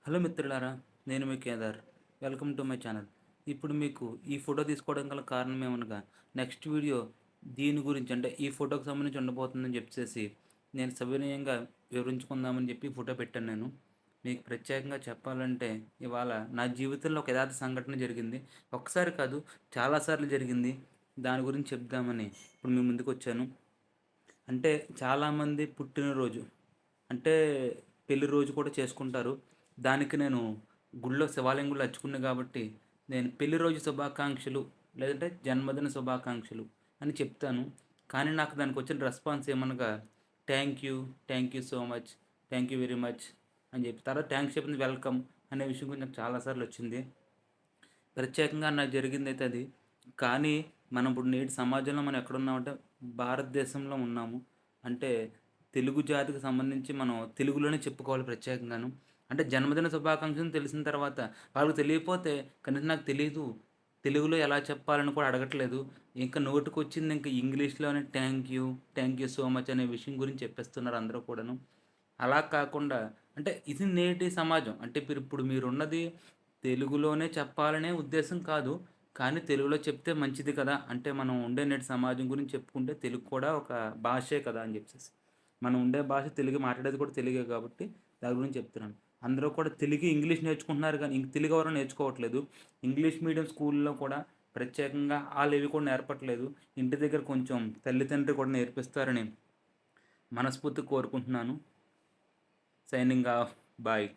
Hello మిత్రులారా, నేను మీ Kedar. Welcome to my channel. ఇప్పుడు మీకు ఈ ఫోటో తీసుకోవడం గల కారణం ఏమనగా, నెక్స్ట్ వీడియో దీని గురించి అంటే ఈ ఫోటోకి సంబంధించి ఉండబోతుందని చెప్పేసి నేను సవినయంగా వివరించుకుందామని చెప్పి ఫోటో పెట్టాను నేను. మీకు ప్రత్యేకంగా చెప్పాలంటే ఇవాళ నా జీవితంలో ఒక యథార్థ సంఘటన జరిగింది. ఒక్కసారి కాదు, చాలాసార్లు జరిగింది. దాని గురించి చెప్దామని ఇప్పుడు మీ ముందుకు వచ్చాను. అంటే చాలామంది పుట్టినరోజు అంటే పెళ్లి రోజు కూడా చేసుకుంటారు. దానికి నేను గుడిలో శివాలయం గుడిలో అర్చుకున్నా కాబట్టి నేను పెళ్లి రోజు శుభాకాంక్షలు లేదంటే జన్మదిన శుభాకాంక్షలు అని చెప్తాను. కానీ నాకు దానికి వచ్చిన రెస్పాన్స్ ఏమనగా thank you, thank you so much, thank you very much అని చెప్పి తర్వాత థ్యాంక్స్ చెప్పింది వెల్కమ్ అనే విషయం గురించి నాకు చాలాసార్లు వచ్చింది. ప్రత్యేకంగా నాకు జరిగిందైతే అది. కానీ మనం ఇప్పుడు నేటి సమాజంలో మనం ఎక్కడున్నామంటే భారతదేశంలో ఉన్నాము. అంటే తెలుగు జాతికి సంబంధించి మనం తెలుగులోనే చెప్పుకోవాలి ప్రత్యేకంగాను. అంటే జన్మదిన శుభాకాంక్షలు తెలిసిన తర్వాత వాళ్ళకి తెలియకపోతే కనీసం నాకు తెలీదు, తెలుగులో ఎలా చెప్పాలని కూడా అడగట్లేదు. ఇంకా నోటికొచ్చింది ఇంక ఇంగ్లీష్‌లోనే థ్యాంక్ యూ సో మచ్ అనే విషయం గురించి చెప్పేస్తున్నారు అందరూ కూడాను. అలా కాకుండా అంటే ఇది నేటి సమాజం. అంటే ఇప్పుడు మీరున్నది తెలుగులోనే చెప్పాలనే ఉద్దేశ్యం కాదు. కానీ తెలుగులో చెప్తే మంచిది కదా! అంటే మనం ఉండే నేటి సమాజం గురించి చెప్పుకుంటే తెలుగు కూడా ఒక భాషే కదా! అని చెప్పేసి. మనం ఉండే భాష తెలుగు, మాట్లాడేది కూడా తెలుగే కాబట్టి దాని గురించి చెప్తున్నాను. అందరూ కూడా తెలుగు, ఇంగ్లీష్ నేర్చుకుంటున్నారు గానీ తెలుగు ఎవరు నేర్చుకోవట్లేదు. ఇంగ్లీష్ మీడియం స్కూల్‌లో కూడా ప్రత్యేకంగా ఆళ్ళివి కూడా నేర్పట్లేదు. ఇంటి దగ్గర కొంచెం తల్లితండ్రి కూడా నేర్పిస్తారని మనస్ఫూర్తిగా కోరుకుంటున్నాను. Signing off. బాయ్.